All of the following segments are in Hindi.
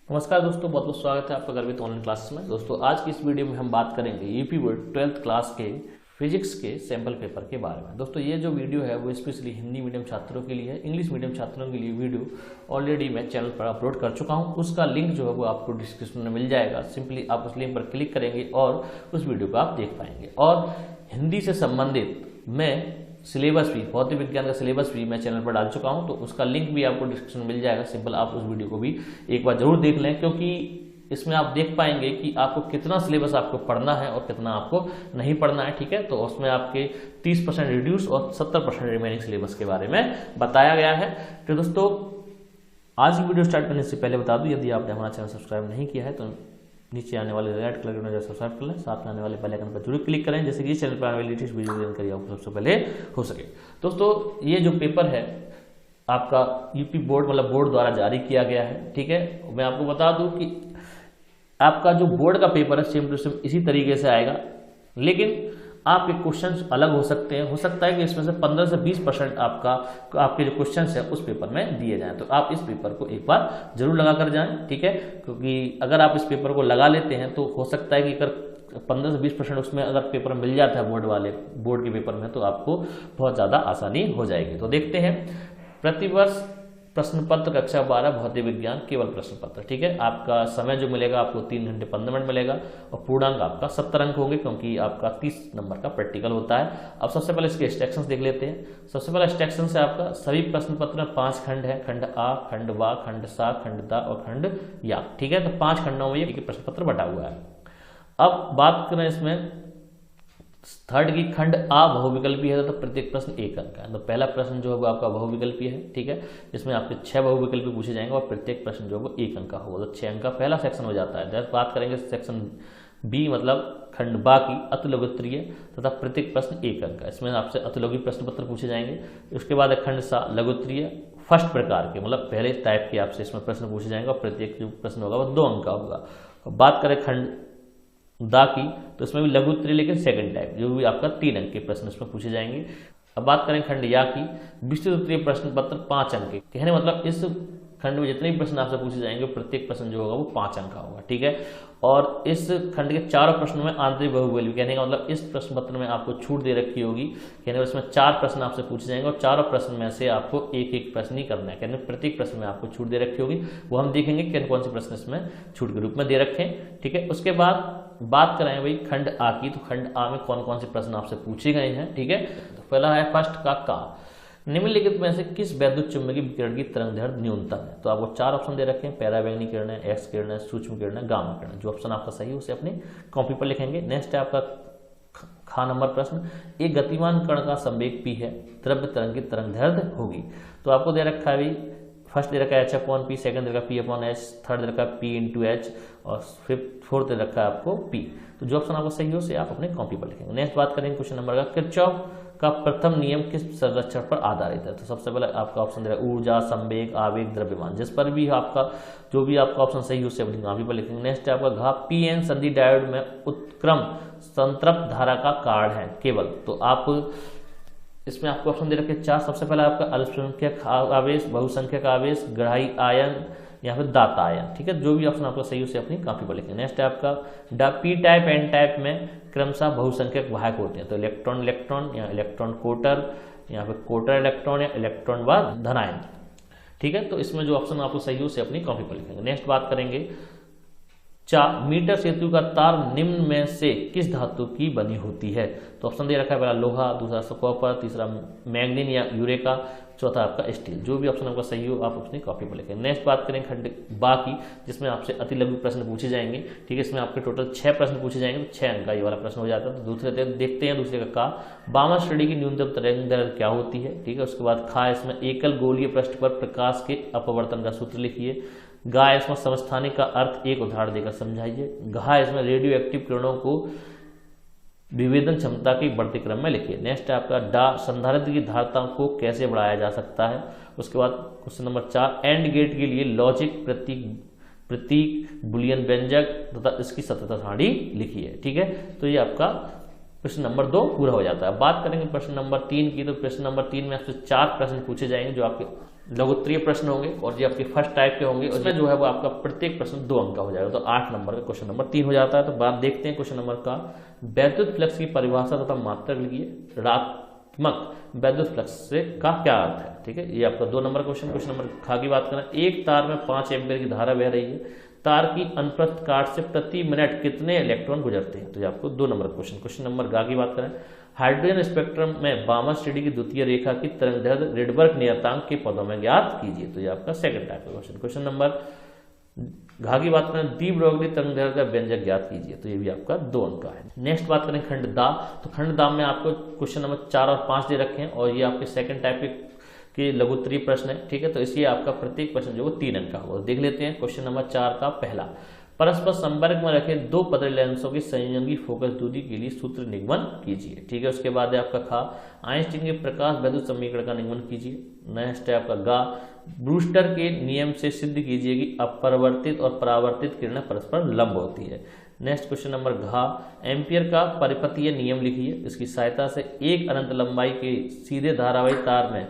नमस्कार दोस्तों, बहुत बहुत स्वागत है आपका गर्वित ऑनलाइन क्लासेस में। दोस्तों आज की इस वीडियो में हम बात करेंगे यूपी बोर्ड 12th क्लास के फिजिक्स के सैंपल पेपर के बारे में। दोस्तों ये जो वीडियो है वो स्पेशली हिंदी मीडियम छात्रों के लिए है। इंग्लिश मीडियम छात्रों के लिए वीडियो ऑलरेडी मैं चैनल पर अपलोड कर चुका हूँ। उसका लिंक जो है वो आपको डिस्क्रिप्शन में मिल जाएगा। सिंपली आप उस लिंक पर क्लिक करेंगे और उस वीडियो को आप देख पाएंगे। और हिंदी से संबंधित मैं सिलेबस भी, भौतिक विज्ञान का सिलेबस भी मैं चैनल पर डाल चुका हूं, तो उसका लिंक भी आपको डिस्क्रिप्शन में मिल जाएगा। सिंपल आप उस वीडियो को भी एक बार जरूर देख लें, क्योंकि इसमें आप देख पाएंगे कि आपको कितना सिलेबस आपको पढ़ना है और कितना आपको नहीं पढ़ना है। ठीक है, तो उसमें आपके 30% रिड्यूस और 70% रिमेनिंग सिलेबस के बारे में बताया गया है। तो दोस्तों आज की वीडियो स्टार्ट करने से पहले बता दूं, यदि आपने हमारा चैनल सब्सक्राइब नहीं किया है तो नीचे आने वाले रेड कलर के सब्सक्राइब कर लें, साथ में आने वाले बेल आइकन पर जरूर क्लिक करें, जैसे कि इस चैनल पर आने वाली लेटेस्ट वीडियो जानकारी आपको सबसे पहले हो सके। दोस्तों ये जो पेपर है आपका यूपी बोर्ड मतलब बोर्ड द्वारा जारी किया गया है। ठीक है, मैं आपको बता दूं कि आपका जो बोर्ड का पेपर है सेम टू सेम इसी तरीके से आएगा, लेकिन आपके क्वेश्चंस अलग हो सकते हैं। हो सकता है कि इसमें से 15 से 20% आपके जो क्वेश्चंस है उस पेपर में दिए जाएं, तो आप इस पेपर को एक बार जरूर लगा कर जाएं। ठीक है, क्योंकि अगर आप इस पेपर को लगा लेते हैं तो हो सकता है कि अगर 15 से 20% उसमें अगर पेपर मिल जाता है बोर्ड के पेपर में, तो आपको बहुत ज़्यादा आसानी हो जाएगी। तो देखते हैं, प्रतिवर्ष प्रश्न पत्र कक्षा 12 भौतिक विज्ञान केवल प्रश्न पत्र। ठीक है, आपका समय जो मिलेगा आपको 3 घंटे 15 मिनट मिलेगा और पूर्णांक आपका 70 अंक होंगे, क्योंकि आपका 30 नंबर का प्रैक्टिकल होता है। अब सबसे पहले इसके इंस्ट्रक्शंस देख लेते हैं। सबसे पहला इंस्ट्रक्शन है आपका सभी प्रश्न पत्र में 5 खंड है, खंड आ, खंड वा, खंड सा, खंड दा और खंड या। ठीक है, तो 5 खंडों में ये प्रश्न पत्र बटा हुआ है। अब बात करें इसमें थर्ड की, खंड आ बहुविकल्पी है तो प्रत्येक प्रश्न 1 अंक है। तो पहला प्रश्न जो है वो आपका बहुविकल्पी है। ठीक है, जिसमें आपके 6 बहुविकल्पी पूछे जाएंगे और प्रत्येक प्रश्न जो है वो 1 अंक का होगा, तो 6 अंक का पहला सेक्शन हो जाता है। जब बात करेंगे सेक्शन बी मतलब खंड बा की, अतिलघुत्तरीय तथा प्रत्येक प्रश्न 1 अंक का, इसमें आपसे अतिलघु प्रश्न पत्र पूछे जाएंगे। उसके बाद खंड सा लघुत्तरीय, फर्स्ट प्रकार के मतलब पहले टाइप के आपसे इसमें प्रश्न पूछे जाएंगे और प्रत्येक जो प्रश्न होगा वो 2 अंक का होगा। बात करें खंड दा की, तो इसमें भी लघुत्तरीय लेकिन सेकंड टाइप, जो भी आपका 3 अंक के प्रश्न इसमें पूछे जाएंगे। अब बात करें खंड या की, विस्तृत उत्तरीय प्रश्न पत्र 5 अंक के, कहने मतलब इस खंड में जितने भी प्रश्न आपसे पूछे जाएंगे प्रत्येक प्रश्न जो होगा वो 5 अंक का होगा। ठीक है, और इस खंड के चारों प्रश्नों में आंतरिक बहुविकल्पी, कहने का मतलब इस प्रश्न पत्र में आपको छूट दे रखी होगी, कहने इसमें 4 प्रश्न आपसे पूछे जाएंगे और चारों प्रश्न में से आपको एक प्रश्न ही करना है, कहने प्रत्येक प्रश्न में आपको छूट दे रखी होगी। वो हम देखेंगे कि कौन से प्रश्न इसमें छूट के रूप में दे रखे हैं। ठीक है, उसके बाद बात करें भाई खंड आ की, तो खंड आ में कौन कौन से प्रश्न आपसे पूछे गए हैं। ठीक है, तो पहला है फर्स्ट का निम्नलिखित में से किस वैद्युत चुंबकीय विकिरण की तरंगदैर्घ्य न्यूनतम है। तो आपको 4 ऑप्शन दे रखे हैं, पैराबैंगनी किरण है, एक्स किरण है, सूक्ष्म किरण है, गामा किरण। जो ऑप्शन आपका सही है उसे अपनी कॉपी पर लिखेंगे। नेक्स्ट है आपका खा नंबर प्रश्न, एक गतिमान कण का संवेग p है, द्रव्य तरंग की तरंगदैर्घ्य होगी। तो आपको दे रखा है भाई, फर्स्ट दे रखा है h/p, सेकंड दे रखा है p/h, थर्ड दे रखा है p/h और फोर्थ दे रखा है आपको p। तो जो ऑप्शन आपको सही हो उसे आप अपने कॉपी पर लिखेंगे। नेक्स्ट बात करेंगे क्वेश्चन नंबर का, किरचॉफ का प्रथम नियम किस संरक्षण पर आधारित है। तो सबसे पहले आपका ऑप्शन दे रहा है ऊर्जा, संवेग, आवेग, द्रव्यमान। जिस पर भी आपका जो भी आपका ऑप्शन सही हो उसे अपनी कॉपी पर लिखेंगे। नेक्स्ट है आपका घा पीएन संधि डायोड में उत्क्रम संतृप्त धारा का कारण है केवल। तो आप इसमें आपको ऑप्शन दे रखे 4। सबसे पहला आपका अल्पसंख्यक आवेश, बहुसंख्यक आवेश, ग्राही आयन या फिर दाता आयन। ठीक है, जो भी ऑप्शन आपको सही उसे अपनी कॉपी पर लिखेंगे। नेक्स्ट है आपका पी टाइप एन टाइप में क्रमशः बहुसंख्यक वाहक होते हैं। तो इलेक्ट्रॉन इलेक्ट्रॉन या इलेक्ट्रॉन कोटर या फिर कोटर इलेक्ट्रॉन या इलेक्ट्रॉन व धनायन। ठीक है, तो इसमें जो ऑप्शन आपको सही हो उसे अपनी कॉपी पर लिखेंगे। नेक्स्ट बात करेंगे मीटर सेतु का तार निम्न में से किस धातु की बनी होती है। तो ऑप्शन दे रखा है, पहला लोहा, दूसरा कॉपर, तीसरा मैग्नीन या यूरेका, चौथा आपका स्टील। जो भी ऑप्शन आपका सही हो आप अपनी कॉपी पर लिखें। नेक्स्ट बात करें खंड बा की, जिसमें आपसे अति लघु प्रश्न पूछे जाएंगे। ठीक है, इसमें आपके टोटल 6 प्रश्न पूछे जाएंगे, तो 6 अंक का ये वाला प्रश्न हो जाता है। तो दूसरे देखते हैं दूसरे का वामन श्रेणी की न्यूनतम तरंगदैर्घ्य क्या होती है। ठीक है, उसके बाद खा, इसमें एकल गोलीय पृष्ठ पर प्रकाश के अपवर्तन का सूत्र लिखिए। गा, इसमें समस्थानिक का अर्थ एक उदाहरण देकर समझाइए। घा, इसमें रेडियो एक्टिव किरणों को विभेदन क्षमता के बढ़ते क्रम में लिखिए। नेक्स्ट है आपका डा, संधारित्र की धारिता को कैसे बढ़ाया जा सकता है। उसके बाद क्वेश्चन नंबर 4, एंड गेट के लिए लॉजिक प्रतीक बुलियन व्यंजक तथा इसकी सततता सारणी लिखिए। ठीक है, तो ये आपका प्रश्न नंबर 2 पूरा हो जाता है। बात करेंगे प्रश्न नंबर 3 की, तो प्रश्न नंबर 3 में आपसे 4 प्रश्न पूछे जाएंगे जो आपके लघुत्तरीय प्रश्न होंगे और ये आपके फर्स्ट टाइप के होंगे। उसमें जो है वो आपका प्रत्येक प्रश्न 2 अंक का हो जाएगा, तो 8 नंबर का क्वेश्चन नंबर 3 हो जाता है। तो बात देखते हैं क्वेश्चन नंबर का, वैद्युत फ्लक्स की परिभाषा तथा मात्रक लिखिए। ऋणात्मक वैद्युत फ्लक्स से का क्या अर्थ है, ठीक है, ये आपका 2 नंबर क्वेश्चन। क्वेश्चन नंबर खा की बात करें, एक तार में 5 एम्पीयर की धारा बह रही है, तार की अनुप्रस्थ काट से प्रति मिनट कितने इलेक्ट्रॉन गुजरते हैं, तो ये आपको 2 नंबर क्वेश्चन। क्वेश्चन नंबर गा की बात करें, हाइड्रोजन स्पेक्ट्रम में बामा श्रेणी की द्वितीय रेखा की तरंगदैर्घ्य रिडबर्ग नियतांक के पदों में ज्ञात कीजिए, तो ये आपका सेकंड टाइप का क्वेश्चन। क्वेश्चन नंबर घा की बात करें, दी ब्रोगली तरंगदैर्घ्य का व्यंजक ज्ञात कीजिए, तो ये भी आपका 2 अंक का है। नेक्स्ट बात करें खंड दा, तो खंड दा में आपको क्वेश्चन नंबर 4 और 5 दे रखे हैं और ये आपके सेकंड टाइप के लघुत्तरीय प्रश्न है, ठीक है। तो इसलिए आपका प्रत्येक प्रश्न जो वो 3 अंक का होगा। देख लेते हैं क्वेश्चन नंबर 4 का पहला, परस्पर संपर्क में रखे 2 पतले लेंसों की संयोजन की फोकस दूरी के लिए सूत्र निगमन कीजिए, ठीक है। उसके बाद है आपका खा, आइंस्टीन के प्रकाश वैद्युत समीकरण का निगमन कीजिए। नेक्स्ट है आपका गा, ब्रूस्टर के नियम से सिद्ध कीजिए कि अपरिवर्तित और परावर्तित किरणें परस्पर लंब होती है। नेक्स्ट क्वेश्चन नंबर घा, एम्पियर का परिपथीय नियम लिखिए, इसकी सहायता से एक अनंत लंबाई के सीधे धारावाही तार में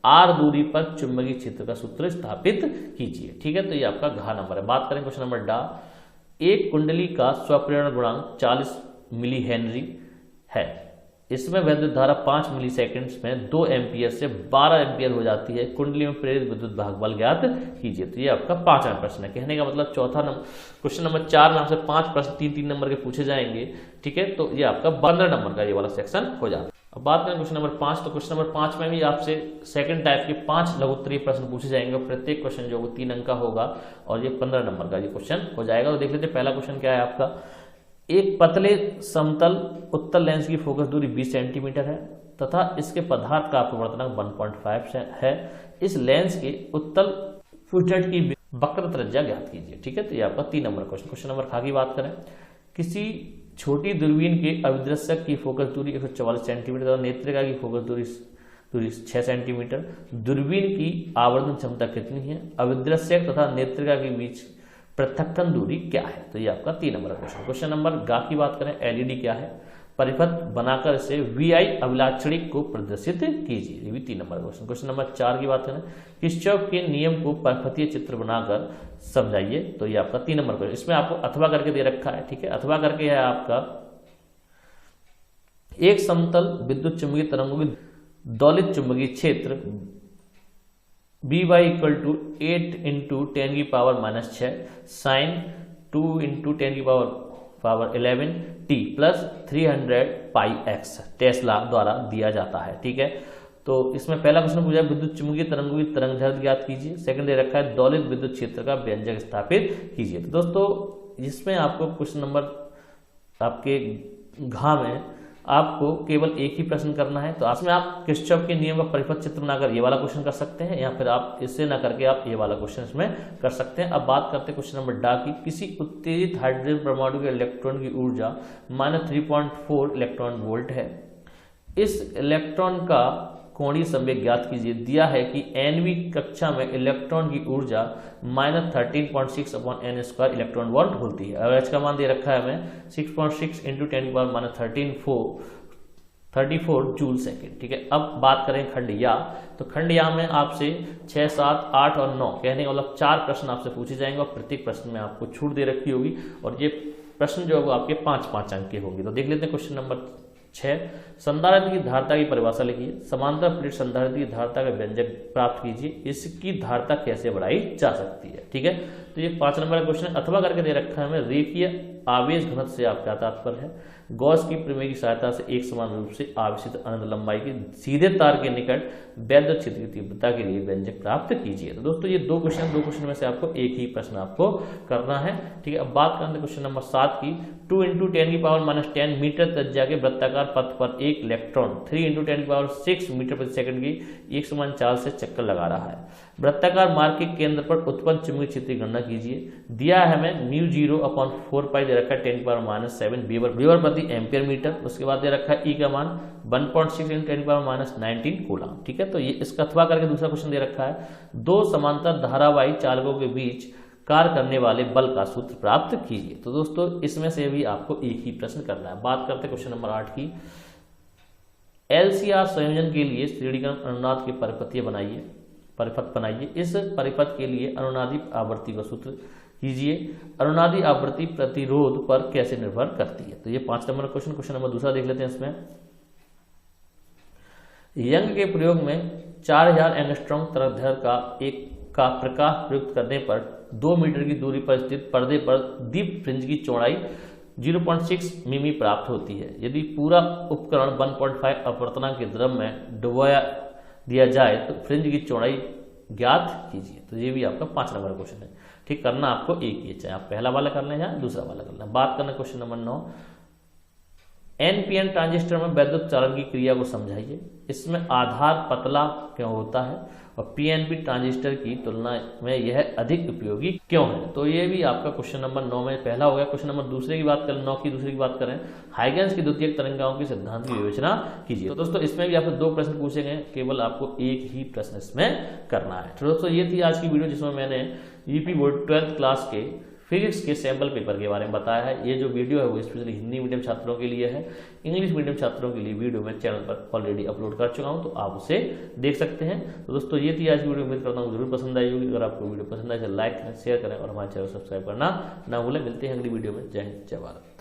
आर दूरी पर चुंबकीय क्षेत्र का सूत्र स्थापित कीजिए, ठीक है। तो ये आपका घा नंबर है। बात करें क्वेश्चन नंबर डा, एक कुंडली का स्वप्रेरण गुणांक 40 मिली हेनरी है, इसमें वैद्युत धारा 5 मिली सेकेंड्स में 2 एम्पियर से 12 एम्पियर हो जाती है, कुंडली में प्रेरित विद्युत भाग बल ज्ञात कीजिए, तो ये आपका 5वां प्रश्न है। कहने का मतलब चौथा नंबर क्वेश्चन नंबर 4 में आपसे 5 प्रश्न 3-3 नंबर के पूछे जाएंगे, ठीक है। तो ये आपका 15 नंबर का ये वाला सेक्शन हो जाता है। अब बात करें क्वेश्चन नंबर 5, तो क्वेश्चन नंबर 5 में भी आपसे सेकंड टाइप के 5 लघुत्तरीय प्रश्न पूछे जाएंगे, प्रत्येक क्वेश्चन जो वो 3 अंक का होगा और ये 15 नंबर का ये क्वेश्चन हो जाएगा। तो देख लेते हैं पहला क्वेश्चन क्या है आपका, एक पतले समतल उत्तल लेंस की फोकस दूरी 20 सेंटीमीटर है तथा इसके पदार्थ का अपवर्तनांक 1.5 है, इस लेंस के उत्तल फुटेड की वक्र त्रिज्या ज्ञात कीजिए, ठीक है। तो ये आपका 3 नंबर क्वेश्चन। क्वेश्चन नंबर खा की बात करें, किसी छोटी दूरबीन के अभिदृश्यक की फोकस दूरी 144 सेंटीमीटर और नेत्रिका की फोकस दूरी 6 सेंटीमीटर, दूरबीन की आवर्धन क्षमता कितनी है, अभिदृश्यक तथा नेत्रिका के बीच पृथक्कन दूरी क्या है, तो ये आपका 3 नंबर क्वेश्चन। क्वेश्चन नंबर गा की बात करें, एलईडी क्या है, परिपथ बनाकर इसे वीआई अभिलाक्षणिक को प्रदर्शित कीजिए, ये भी 3 नंबर क्वेश्चन। क्वेश्चन नंबर 4 की बात करें, किरचॉफ के नियम को परिपथीय चित्र बनाकर समझाइए, तो ये आपका 3 नंबर क्वेश्चन। इसमें आपको अथवा करके दे रखा है, ठीक है। अथवा करके है आपका, एक समतल विद्युत चुंबकीय तरंगों की दौलित चुंबकीय क्षेत्र By = 8 × 10⁻⁻6 sin 2 × 10⁻11 t + 300 πx Tesla द्वारा दिया जाता है, ठीक है। तो इसमें पहला क्वेश्चन पूछा है विद्युत चुंबकीय तरंगों की तरंगदैर्घ्य ज्ञात कीजिए, सेकंड दे रखा है दौलित विद्युत क्षेत्र का व्यंजक स्थापित कीजिए। तो दोस्तों इसमें आपको क्वेश्चन नंबर आपके घा में आपको केवल एक ही प्रश्न करना है, तो इसमें आप किरचॉफ के नियम का परिपथ चित्र बनाकर ये वाला क्वेश्चन कर सकते हैं या फिर आप इससे ना करके आप ये वाला क्वेश्चन इसमें कर सकते हैं। अब बात करते हैं क्वेश्चन नंबर डा की, किसी उत्तेजित हाइड्रोजन परमाणु के इलेक्ट्रॉन की ऊर्जा -3.4 इलेक्ट्रॉन वोल्ट है, इस इलेक्ट्रॉन का कोणीय संवेग ज्ञात कीजिए। दिया है कि nवीं कक्षा में इलेक्ट्रॉन की ऊर्जा -13.6/n² इलेक्ट्रॉन वोल्ट होती है, और h का मान दे रखा है हमें 6.6 × 10⁻34 जूल सेकेंड, ठीक है। अब बात करें खंड या, तो खंड या में आपसे 6, 7, 8 और 9 कहने का मतलब 4 प्रश्न आपसे पूछे जाएंगे और प्रत्येक प्रश्न में आपको छूट दे रखी होगी और ये प्रश्न जो है वो आपके 5-5 अंक के होंगे। तो देख लेते हैं क्वेश्चन नंबर 6, संधारित्र की धारिता की परिभाषा लिखिए, समांतर प्लेट संधारित्र की धारिता का व्यंजक प्राप्त कीजिए, इसकी धारिता कैसे बढ़ाई जा सकती है, ठीक है। तो ये 5 नंबर का क्वेश्चन अथवा करके दे रखा है हमें, रेखीय आवेश घनत्व से आप क्या तात्पर्य है, गॉस की प्रमेय की सहायता से एक समान रूप से आवेशित अनंत लंबाई के सीधे तार के निकट वैद्युत क्षेत्र की तीव्रता के लिए व्यंजक प्राप्त कीजिए। तो दोस्तों ये 2 क्वेश्चन में से आपको एक ही प्रश्न आपको करना है, ठीक है। अब बात करते हैं क्वेश्चन नंबर 7 की, 2 × 10⁻⁻10 मीटर त्रिज्या के वृत्ताकार पथ पर एक इलेक्ट्रॉन 3 × 10⁻6 मीटर प्रति सेकंड की एक समान चाल से चक्कर लगा रहा है, वृत्ताकार मार्ग के केंद्र पर उत्पन्न चुंबकीय क्षेत्र की गणना कीजिए। दिया है हमें μ0/4π दे रखा है 10⁻7 वेबर प्रति एम्पियर मीटर, उसके बाद दे रखा है E का मान 1.6 × 10⁻19 कूलम, ठीक है। तो ये इसका अथवा करके दूसरा क्वेश्चन दे रखा है, 2 समांतर धारावाही चालकों के बीच कार्य करने वाले बल का सूत्र प्राप्त कीजिए। तो दोस्तों इसमें से भी आपको एक ही प्रश्न करना है। बात करते हैं क्वेश्चन नंबर 8 की, LCR संयोजन के लिए श्रेणीक्रम अनुनाद के परिपथीय बनाइए, परिपथ बनाइए। इस परिपथ के लिए अनुनादी आवृत्ति का सूत्र कीजिए। अनुनादी आवृत्ति प्रतिरोध पर कैसे निर्भर करती है? तो ये 5 नंबर क्वेश्चन। क्वेश्चन नंबर दूसरा देख लेते हैं। इसमें यंग के प्रयोग में 4000 एंगस्ट्रॉम तरंगदैर्घ्य का प्रकाश प्रयुक्त करने पर 2 मीटर की दूरी पर स्थित पर्दे पर दीप फ्रिंज की चौड़ाई 0.6 मिमी प्राप्त होती है। यदि पूरा उपकरण 1.5 अपवर्तनांक के द्रव में डुबोया दिया जाए तो फ्रिंज की चौड़ाई ज्ञात कीजिए। तो ये भी आपका 5 नंबर क्वेश्चन है। ठीक, करना आपको एक ही है, चाहे आप पहला वाला कर लें या दूसरा वाला कर लें। बात करना क्वेश्चन नंबर 9, एनपीएन ट्रांजिस्टर में वैद्युत चालन की क्रिया को समझाइए। इसमें आधार पतला क्यों होता है और पीएनपी ट्रांजिस्टर की तुलना में यह अधिक उपयोगी क्यों है? तो ये भी आपका क्वेश्चन नंबर 9 में पहला हो गया। क्वेश्चन नंबर दूसरे की बात करें, 9 की दूसरे की बात करें, हाइगेंस की द्वितीयक तरंगाओं के सिद्धांत की विवेचना कीजिए। तो दोस्तों इसमें भी आपसे 2 प्रश्न पूछे गए, केवल आपको एक ही प्रश्न इसमें करना है। तो दोस्तों ये थी आज की वीडियो जिसमें मैंने यूपी बोर्ड 12th क्लास के फिजिक्स के सैंपल पेपर के बारे में बताया है। ये जो वीडियो है वो स्पेशली हिंदी मीडियम छात्रों के लिए है। इंग्लिश मीडियम छात्रों के लिए वीडियो मैं चैनल पर ऑलरेडी अपलोड कर चुका हूं, तो आप उसे देख सकते हैं। तो दोस्तों ये थी आज की वीडियो, उम्मीद करता हूँ जरूर पसंद आई होगी। अगर आपको वीडियो पसंद आए तो लाइक करें, शेयर करें और हमारे चैनल को सब्सक्राइब करना ना भूलें। मिलते हैं अगली वीडियो में। जय हिंद, जय भारत।